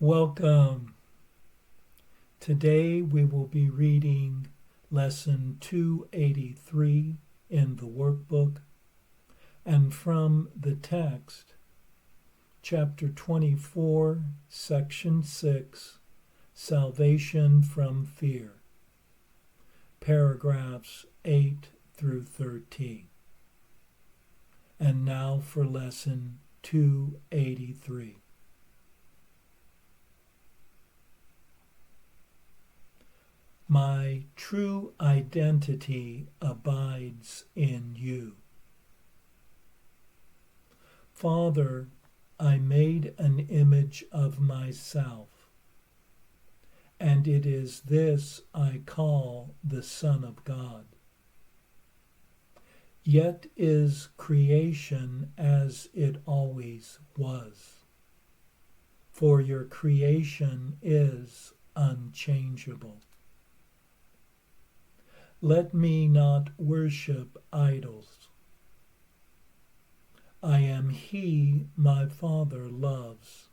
Welcome. Today we will be reading Lesson 283 in the workbook, and from the text, Chapter 24, Section 6, Salvation from Fear, paragraphs 8 through 13. And now for Lesson 283. My true identity abides in you. Father, I made an image of myself, and it is this I call the Son of God. Yet is creation as it always was, for your creation is unchangeable. Let me not worship idols. I am he my Father loves.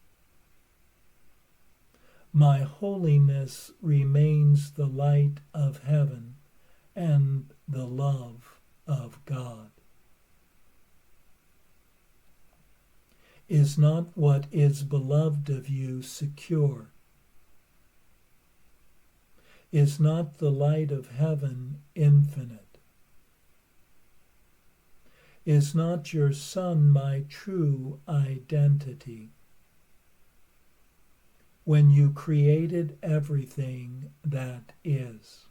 My holiness remains the light of heaven and the love of God. Is not what is beloved of you secure? Is not the light of heaven infinite? Is not your Son my true identity? When you created everything that is.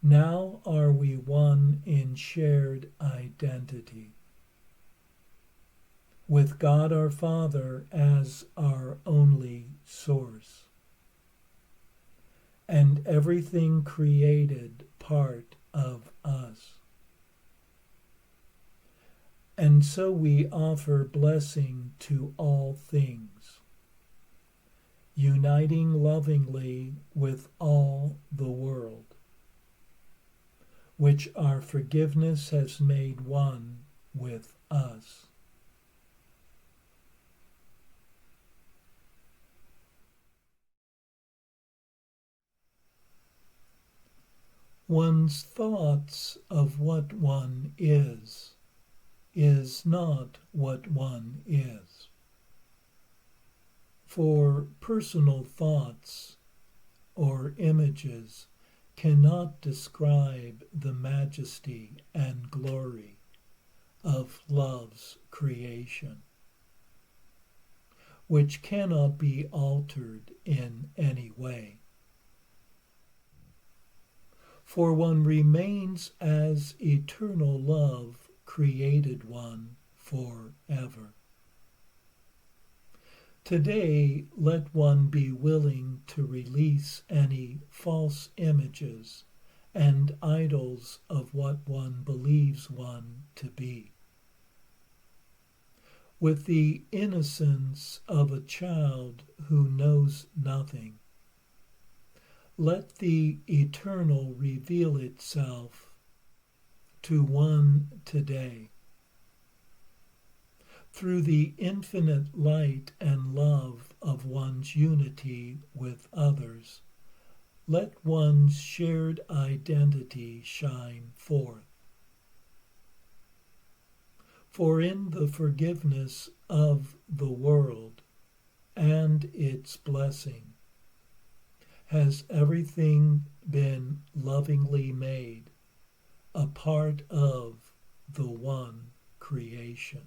Now are we one in shared identity, with God our Father as our only source, and everything created part of us. And so we offer blessing to all things, uniting lovingly with all the world, which our forgiveness has made one with us. One's thoughts of what one is not what one is. For personal thoughts or images cannot describe the majesty and glory of love's creation, which cannot be altered in any way. For one remains as eternal love created one forever. Today, let one be willing to release any false images and idols of what one believes one to be. With the innocence of a child who knows nothing, let the eternal reveal itself to one today. Through the infinite light and love of one's unity with others, let one's shared identity shine forth. For in the forgiveness of the world and its blessing, has everything been lovingly made a part of the one creation.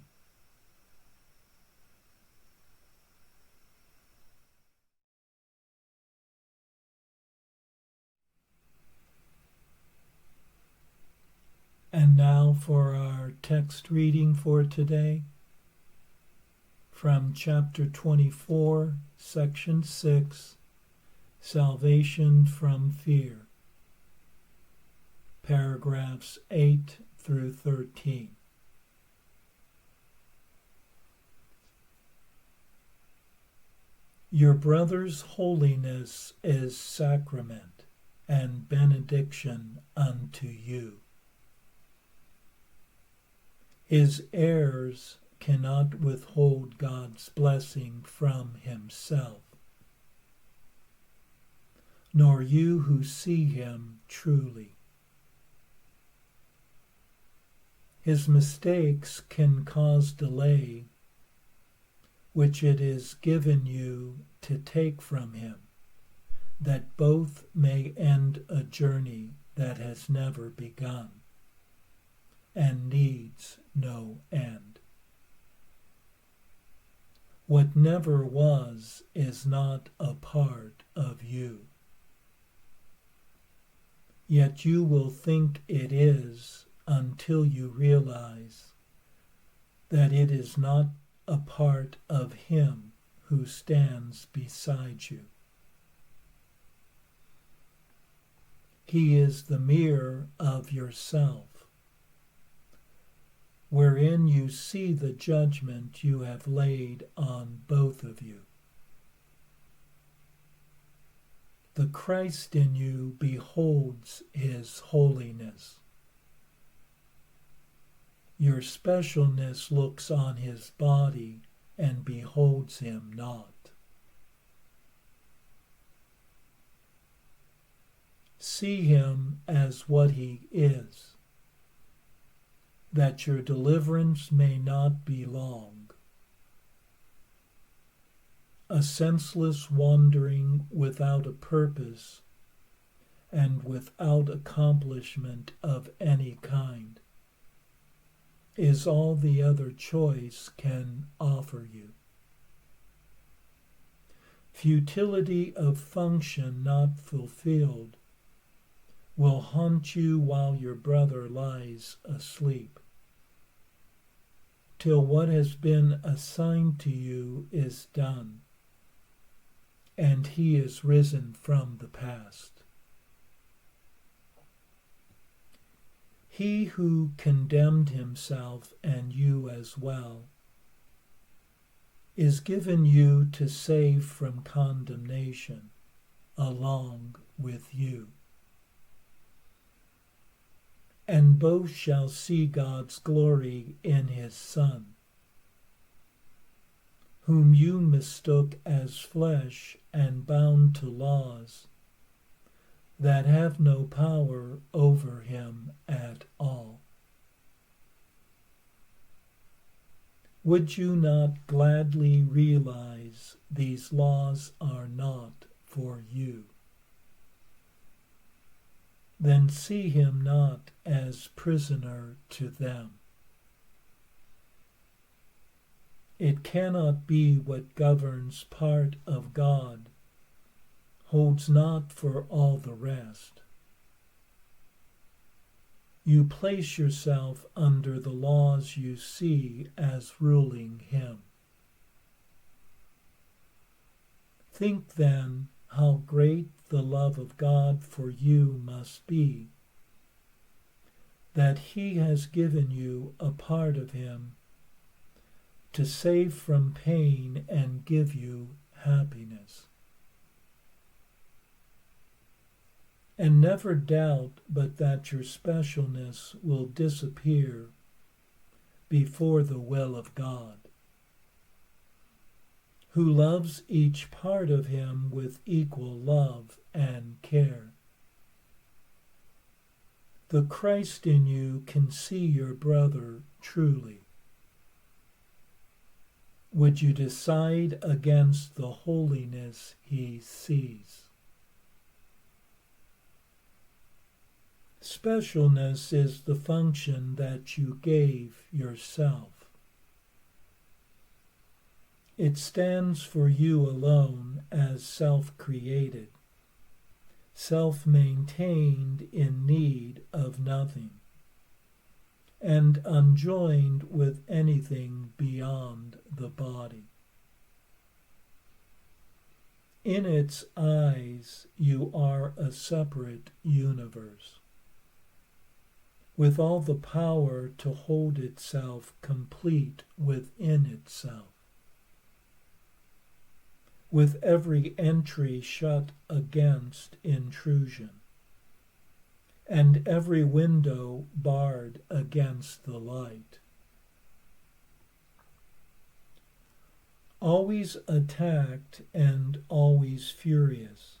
And now for our text reading for today, from chapter 24, section 6, Salvation from Fear, paragraphs 8 through 13. Your brother's holiness is sacrament and benediction unto you. His heirs cannot withhold God's blessing from himself, nor you who see him truly. His mistakes can cause delay, which it is given you to take from him, that both may end a journey that has never begun and needs no end. What never was is not a part of you, yet you will think it is until you realize that it is not a part of him who stands beside you. He is the mirror of yourself, wherein you see the judgment you have laid on both of you. The Christ in you beholds his holiness. Your specialness looks on his body and beholds him not. See him as what he is, that your deliverance may not be long, a senseless wandering without a purpose and without accomplishment of any kind is all the other choice can offer you. Futility of function not fulfilled will haunt you while your brother lies asleep, till what has been assigned to you is done, and he is risen from the past. He who condemned himself, and you as well, is given you to save from condemnation along with you. And both shall see God's glory in his Son, whom you mistook as flesh and bound to laws that have no power over him at all. Would you not gladly realize these laws are not for you? Then see him not as prisoner to them. It cannot be what governs part of God holds not for all the rest. You place yourself under the laws you see as ruling him. Think then how great the love of God for you must be, that he has given you a part of him to save from pain and give you happiness. And never doubt but that your specialness will disappear before the will of God, who loves each part of him with equal love and care. The Christ in you can see your brother truly. Would you decide against the holiness he sees? Specialness is the function that you gave yourself. It stands for you alone as self-created, self-maintained in need of nothing, and unjoined with anything beyond the body. In its eyes, you are a separate universe, with all the power to hold itself complete within itself, with every entry shut against intrusion, and every window barred against the light. always attacked and always furious,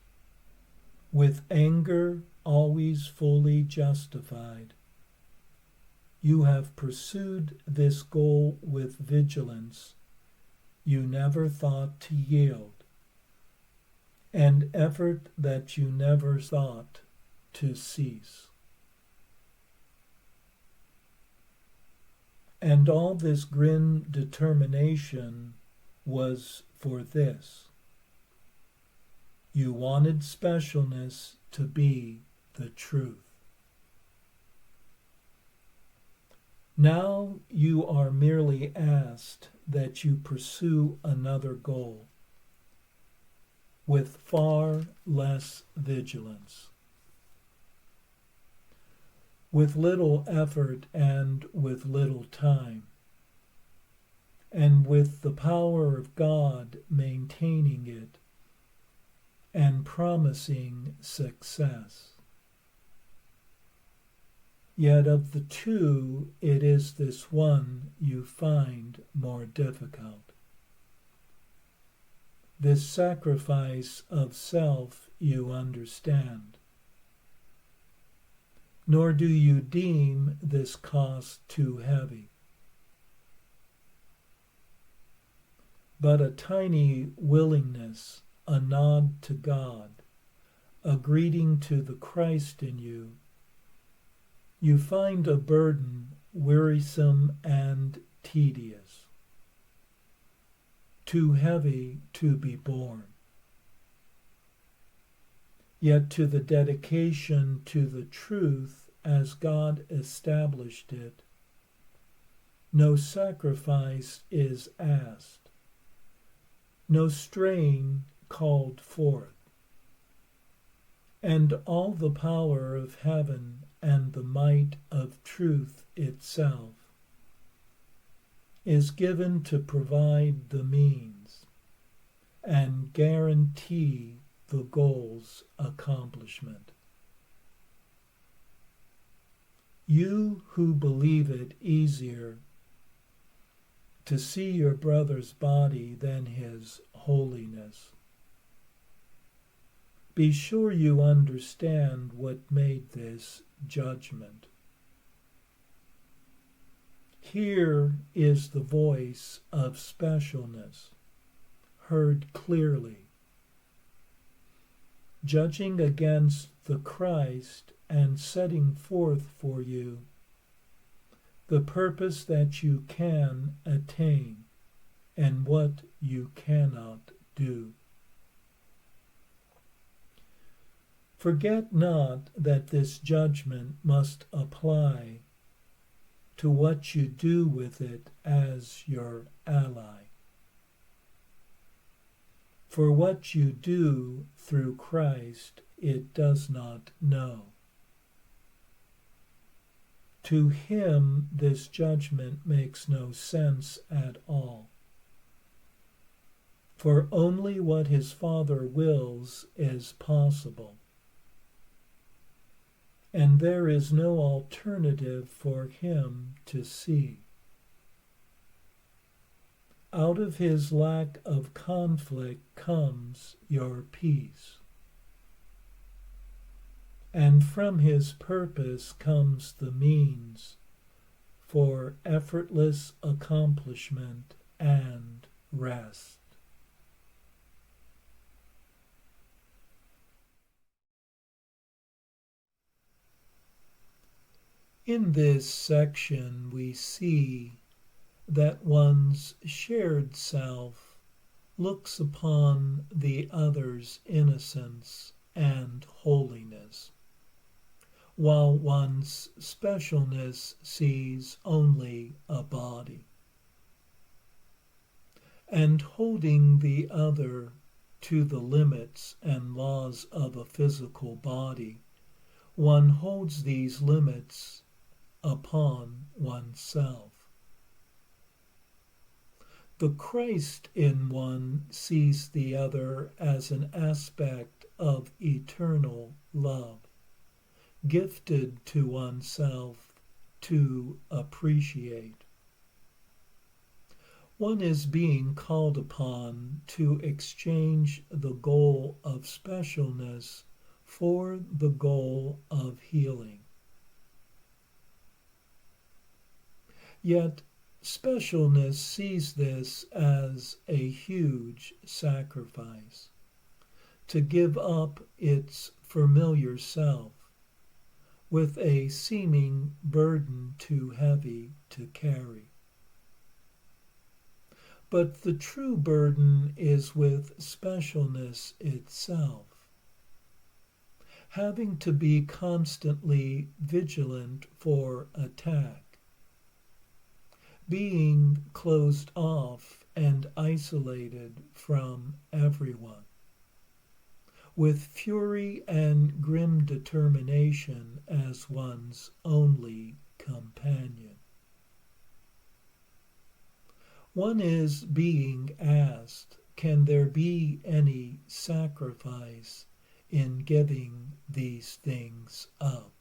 with anger always fully justified. You have pursued this goal with vigilance. You never thought to yield, and effort that you never thought to cease. And all this grim determination was for this. You wanted specialness to be the truth. Now you are merely asked that you pursue another goal with far less vigilance, with little effort and with little time, and with the power of God maintaining it and promising success. Yet of the two, it is this one you find more difficult. This sacrifice of self you understand, nor do you deem this cost too heavy. But a tiny willingness, a nod to God, a greeting to the Christ in you, you find a burden wearisome and tedious, too heavy to be borne. Yet to the dedication to the truth as God established it, no sacrifice is asked, no strain called forth, and all the power of heaven and the might of truth itself is given to provide the means and guarantee the goal's accomplishment. You who believe it easier to see your brother's body than his holiness, be sure you understand what made this judgment. Here is the voice of specialness, heard clearly, judging against the Christ and setting forth for you the purpose that you can attain and what you cannot do. Forget not that this judgment must apply to what you do with it as your ally. For what you do through Christ it does not know. To him this judgment makes no sense at all. For only what his Father wills is possible, and there is no alternative for him to see. Out of his lack of conflict comes your peace, and from his purpose comes the means for effortless accomplishment and rest. In this section, we see that one's shared self looks upon the other's innocence and holiness, while one's specialness sees only a body. And holding the other to the limits and laws of a physical body, one holds these limits upon oneself. The Christ in one sees the other as an aspect of eternal love, gifted to oneself to appreciate. One is being called upon to exchange the goal of specialness for the goal of healing. Yet specialness sees this as a huge sacrifice, to give up its familiar self, with a seeming burden too heavy to carry. But the true burden is with specialness itself, having to be constantly vigilant for attack, being closed off and isolated from everyone, with fury and grim determination as one's only companion. One is being asked, can there be any sacrifice in giving these things up?